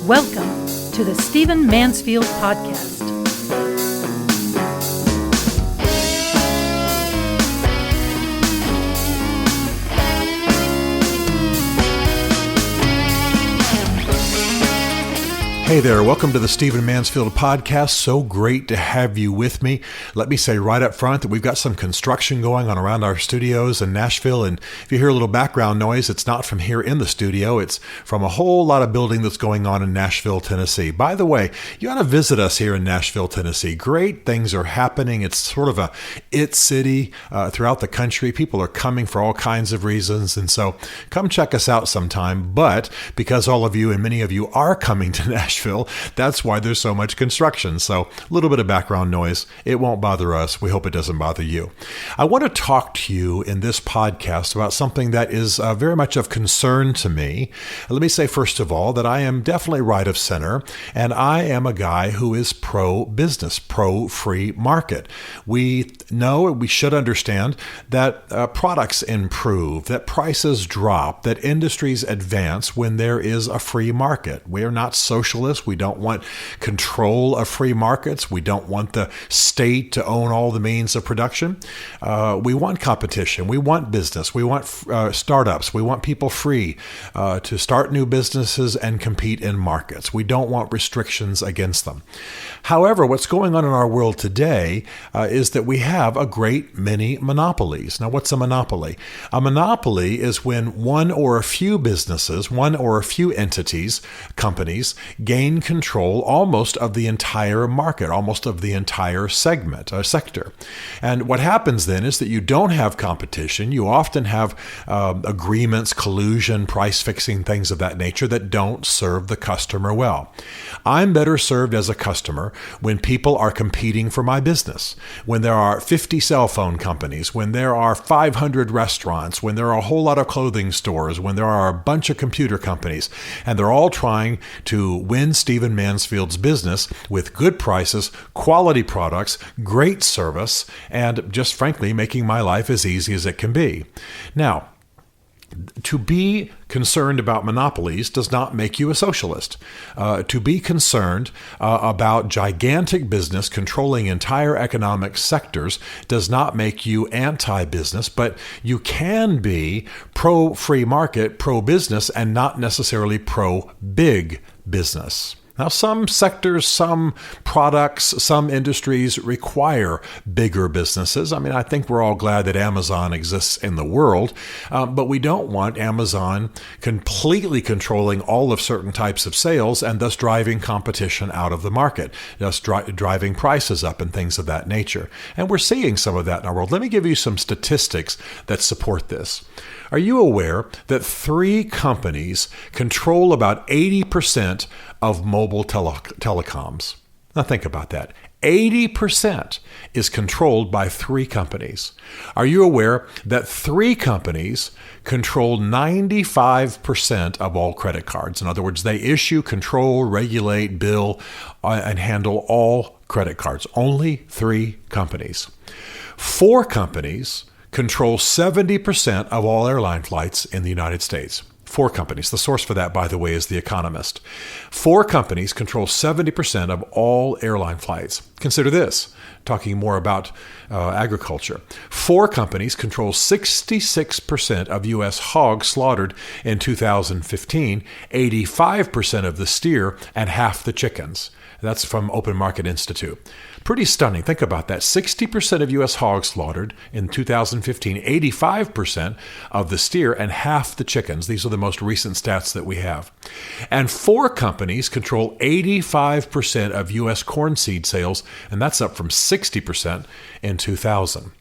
Welcome to the Stephen Mansfield Podcast. Hey there, welcome to the Stephen Mansfield Podcast. So great to have you with me. Let me say right up front that we've got some construction going on around our studios in Nashville, and if you hear a little background noise, it's not from here in the studio, it's from a whole lot of building that's going on in Nashville, Tennessee. By the way, you ought to visit us here in Nashville, Tennessee. Great things are happening. It's sort of a it city throughout the country. People are coming for all kinds of reasons, and so come check us out sometime. But because all of you and many of you are coming to Nashville, that's why there's so much construction. So a little bit of background noise. It won't bother us. We hope it doesn't bother you. I want to talk to you in this podcast about something that is very much of concern to me. Let me say, first of all, that I am definitely right of center, and I am a guy who is pro-business, pro-free market. We know, we should understand that products improve, that prices drop, that industries advance when there is a free market. We are not socialists. We don't want control of free markets. We don't want the state to own all the means of production. We want competition. We want business. We want startups. We want people free to start new businesses and compete in markets. We don't want restrictions against them. However, what's going on in our world today is that we have a great many monopolies. Now, what's a monopoly? A monopoly is when one or a few businesses, one or a few entities, companies, gain control almost of the entire market, almost of the entire sector. And what happens then is that you don't have competition. You often have agreements, collusion, price fixing, things of that nature that don't serve the customer well. I'm better served as a customer when people are competing for my business, when there are 50 cell phone companies, when there are 500 restaurants, when there are a whole lot of clothing stores, when there are a bunch of computer companies, and they're all trying to win Stephen Mansfield's business with good prices, quality products, great service, and just frankly making my life as easy as it can be. Now, to be concerned about monopolies does not make you a socialist. To be concerned about gigantic business controlling entire economic sectors does not make you anti-business, but you can be pro-free market, pro-business, and not necessarily pro-big business. Now, some sectors, some products, some industries require bigger businesses. I mean, I think we're all glad that Amazon exists in the world, but we don't want Amazon completely controlling all of certain types of sales and thus driving competition out of the market, thus driving prices up and things of that nature. And we're seeing some of that in our world. Let me give you some statistics that support this. Are you aware that 3 companies control about 80% of mobile telecoms? Now think about that. 80% is controlled by 3 companies. Are you aware that 3 companies control 95% of all credit cards? In other words, they issue, control, regulate, bill, and handle all credit cards. Only 3 companies. 4 companies control 70% of all airline flights in the United States. 4 companies. The source for that, by the way, is The Economist. 4 companies control 70% of all airline flights. Consider this, talking more about agriculture. 4 companies control 66% of U.S. hogs slaughtered in 2015, 85% of the steer, and half the chickens. That's from Open Market Institute. Pretty stunning. Think about that. 60% of U.S. hogs slaughtered in 2015, 85% of the steer, and half the chickens. These are the most recent stats that we have. And 4 companies control 85% of U.S. corn seed sales, and that's up from 60% in 2000.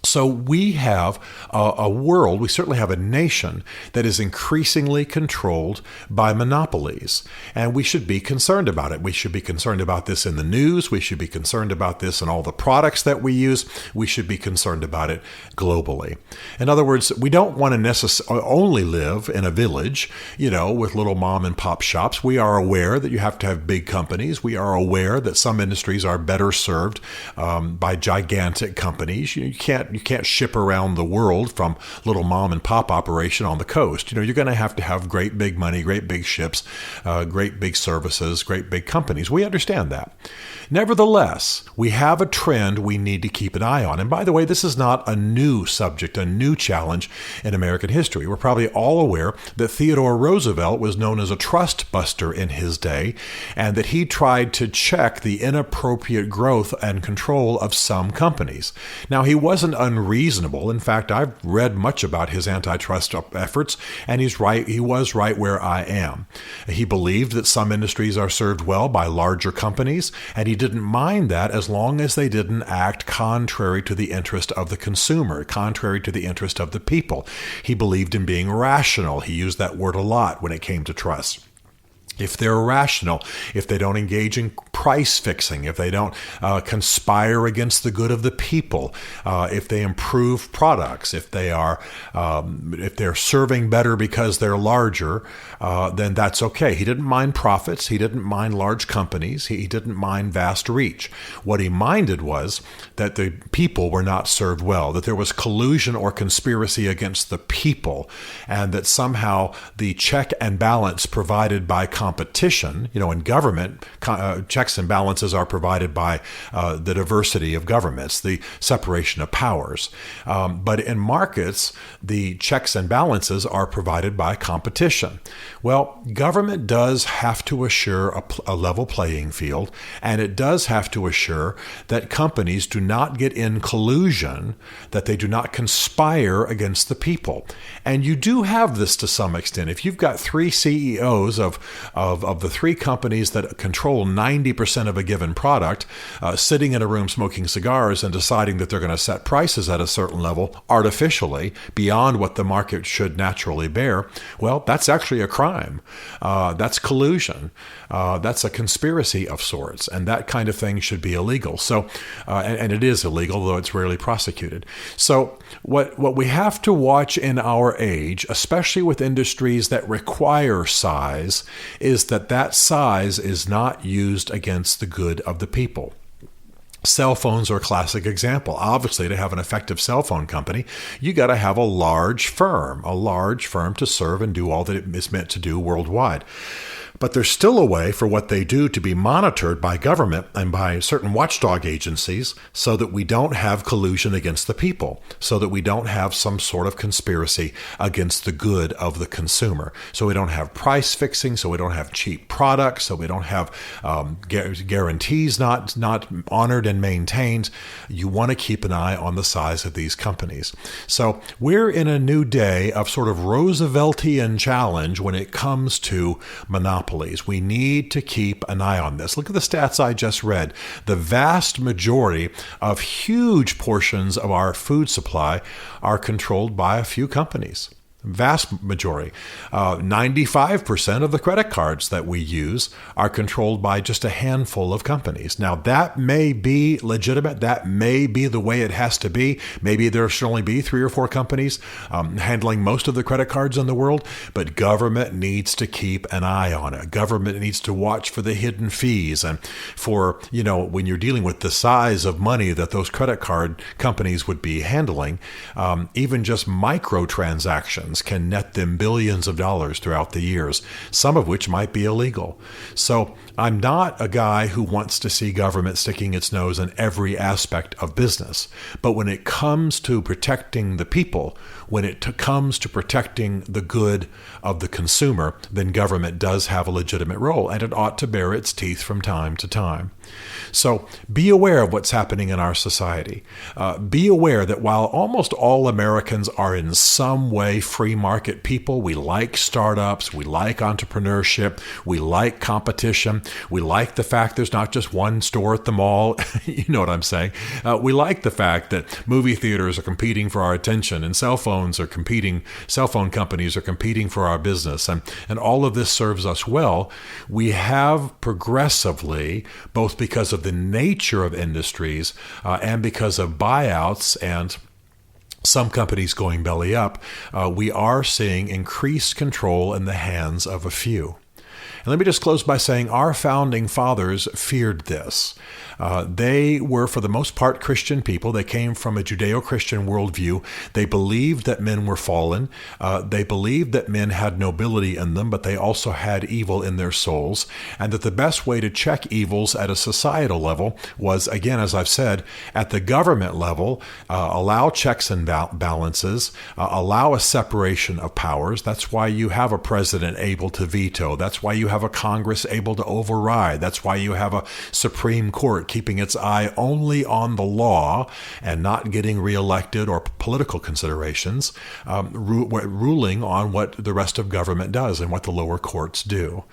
So we have a world, we certainly have a nation that is increasingly controlled by monopolies, and we should be concerned about it. We should be concerned about this in the news. We should be concerned about this in all the products that we use. We should be concerned about it globally. In other words, we don't want to only live in a village, with little mom and pop shops. We are aware that you have to have big companies. We are aware that some industries are better served by gigantic companies. You can't can't ship around the world from little mom and pop operation on the coast. You're going to have great big money, great big ships, great big services, great big companies. We understand that. Nevertheless, we have a trend we need to keep an eye on. And by the way, this is not a new subject, a new challenge in American history. We're probably all aware that Theodore Roosevelt was known as a trust buster in his day, and that he tried to check the inappropriate growth and control of some companies. Now, he wasn't unreasonable. In fact, I've read much about his antitrust efforts, and he's right. He was right where I am. He believed that some industries are served well by larger companies, and he didn't mind that as long as they didn't act contrary to the interest of the consumer, contrary to the interest of the people. He believed in being rational. He used that word a lot when it came to trust. If they're rational, if they don't engage in price fixing, if they don't conspire against the good of the people, if they improve products, if they're serving better because they're larger, then that's okay. He didn't mind profits. He didn't mind large companies. He didn't mind vast reach. What he minded was that the people were not served well, that there was collusion or conspiracy against the people, and that somehow the check and balance provided by competition, in government, checks and balances are provided by the diversity of governments, the separation of powers. But in markets, the checks and balances are provided by competition. Well, government does have to assure a level playing field, and it does have to assure that companies do not get in collusion, that they do not conspire against the people. And you do have this to some extent. If you've got three CEOs of the three companies that control 90% of a given product, sitting in a room smoking cigars and deciding that they're going to set prices at a certain level artificially beyond what the market should naturally bear, well, that's actually a crime. That's collusion. That's a conspiracy of sorts, and that kind of thing should be illegal. So, and it is illegal, though it's rarely prosecuted. So what we have to watch in our age, especially with industries that require size, is that size is not used against the good of the people. Cell phones are a classic example. Obviously, to have an effective cell phone company, you got to have a large firm to serve and do all that it is meant to do worldwide. But there's still a way for what they do to be monitored by government and by certain watchdog agencies so that we don't have collusion against the people, so that we don't have some sort of conspiracy against the good of the consumer. So we don't have price fixing, so we don't have cheap products, so we don't have guarantees not honored and maintained. You want to keep an eye on the size of these companies. So we're in a new day of sort of Rooseveltian challenge when it comes to monopolies. We need to keep an eye on this. Look at the stats I just read. The vast majority of huge portions of our food supply are controlled by a few companies. Vast majority. 95% of the credit cards that we use are controlled by just a handful of companies. Now, that may be legitimate. That may be the way it has to be. Maybe there should only be 3 or 4 companies handling most of the credit cards in the world, but government needs to keep an eye on it. Government needs to watch for the hidden fees and for, when you're dealing with the size of money that those credit card companies would be handling, even just microtransactions can net them billions of dollars throughout the years, some of which might be illegal. So I'm not a guy who wants to see government sticking its nose in every aspect of business. But when it comes to protecting the people, when it comes to protecting the good of the consumer, then government does have a legitimate role, and it ought to bare its teeth from time to time. So be aware of what's happening in our society. Be aware that while almost all Americans are in some way free market people, we like startups, we like entrepreneurship, we like competition, we like the fact there's not just one store at the mall. You know what I'm saying? We like the fact that movie theaters are competing for our attention and cell phone companies are competing for our business, and all of this serves us well. We have progressively, both because of the nature of industries and because of buyouts and some companies going belly up, we are seeing increased control in the hands of a few. And let me just close by saying our founding fathers feared this. They were, for the most part, Christian people. They came from a Judeo-Christian worldview. They believed that men were fallen. They believed that men had nobility in them, but they also had evil in their souls, and that the best way to check evils at a societal level was, again, as I've said, at the government level, allow checks and balances, allow a separation of powers. That's why you have a president able to veto. That's why you have a Congress able to override. That's why you have a Supreme Court keeping its eye only on the law and not getting reelected or political considerations, ruling on what the rest of government does and what the lower courts do.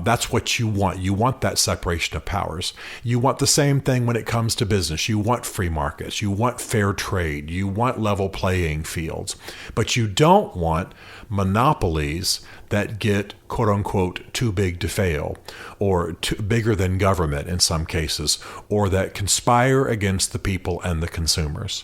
That's what you want. You want that separation of powers. You want the same thing when it comes to business. You want free markets. You want fair trade. You want level playing fields. But you don't want monopolies that get, quote unquote, too big to fail, or bigger than government in some cases, or that conspire against the people and the consumers.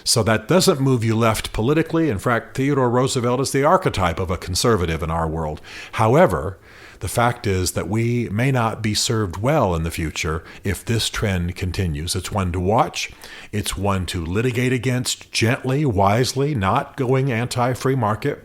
So that doesn't move you left politically. In fact, Theodore Roosevelt is the archetype of a conservative in our world. However, the fact is that we may not be served well in the future if this trend continues. It's one to watch. It's one to litigate against gently, wisely, not going anti-free market,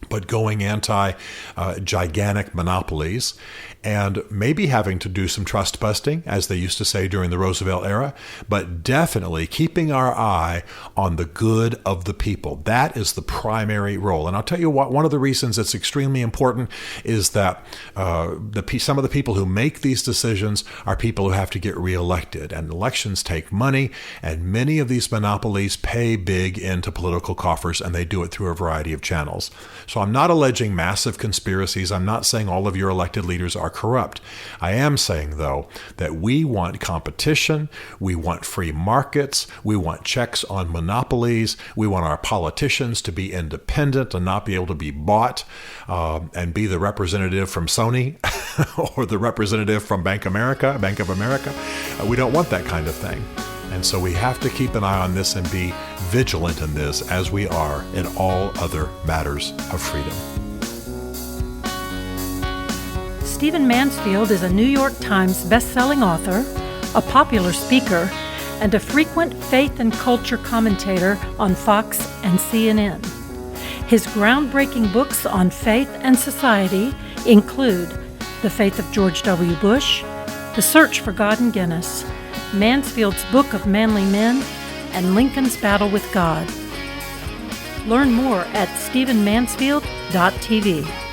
but going anti-gigantic monopolies, and maybe having to do some trust busting, as they used to say during the Roosevelt era, but definitely keeping our eye on the good of the people. That is the primary role. And I'll tell you what, one of the reasons it's extremely important is that some of the people who make these decisions are people who have to get reelected, and elections take money, and many of these monopolies pay big into political coffers, and they do it through a variety of channels. So I'm not alleging massive conspiracies. I'm not saying all of your elected leaders are corrupt. I am saying, though, that we want competition, we want free markets, we want checks on monopolies, we want our politicians to be independent and not be able to be bought and be the representative from Sony or the representative from Bank of America. We don't want that kind of thing. And so we have to keep an eye on this and be vigilant in this, as we are in all other matters of freedom. Stephen Mansfield is a New York Times best-selling author, a popular speaker, and a frequent faith and culture commentator on Fox and CNN. His groundbreaking books on faith and society include The Faith of George W. Bush, The Search for God in Guinness, Mansfield's Book of Manly Men, and Lincoln's Battle with God. Learn more at stephenmansfield.tv.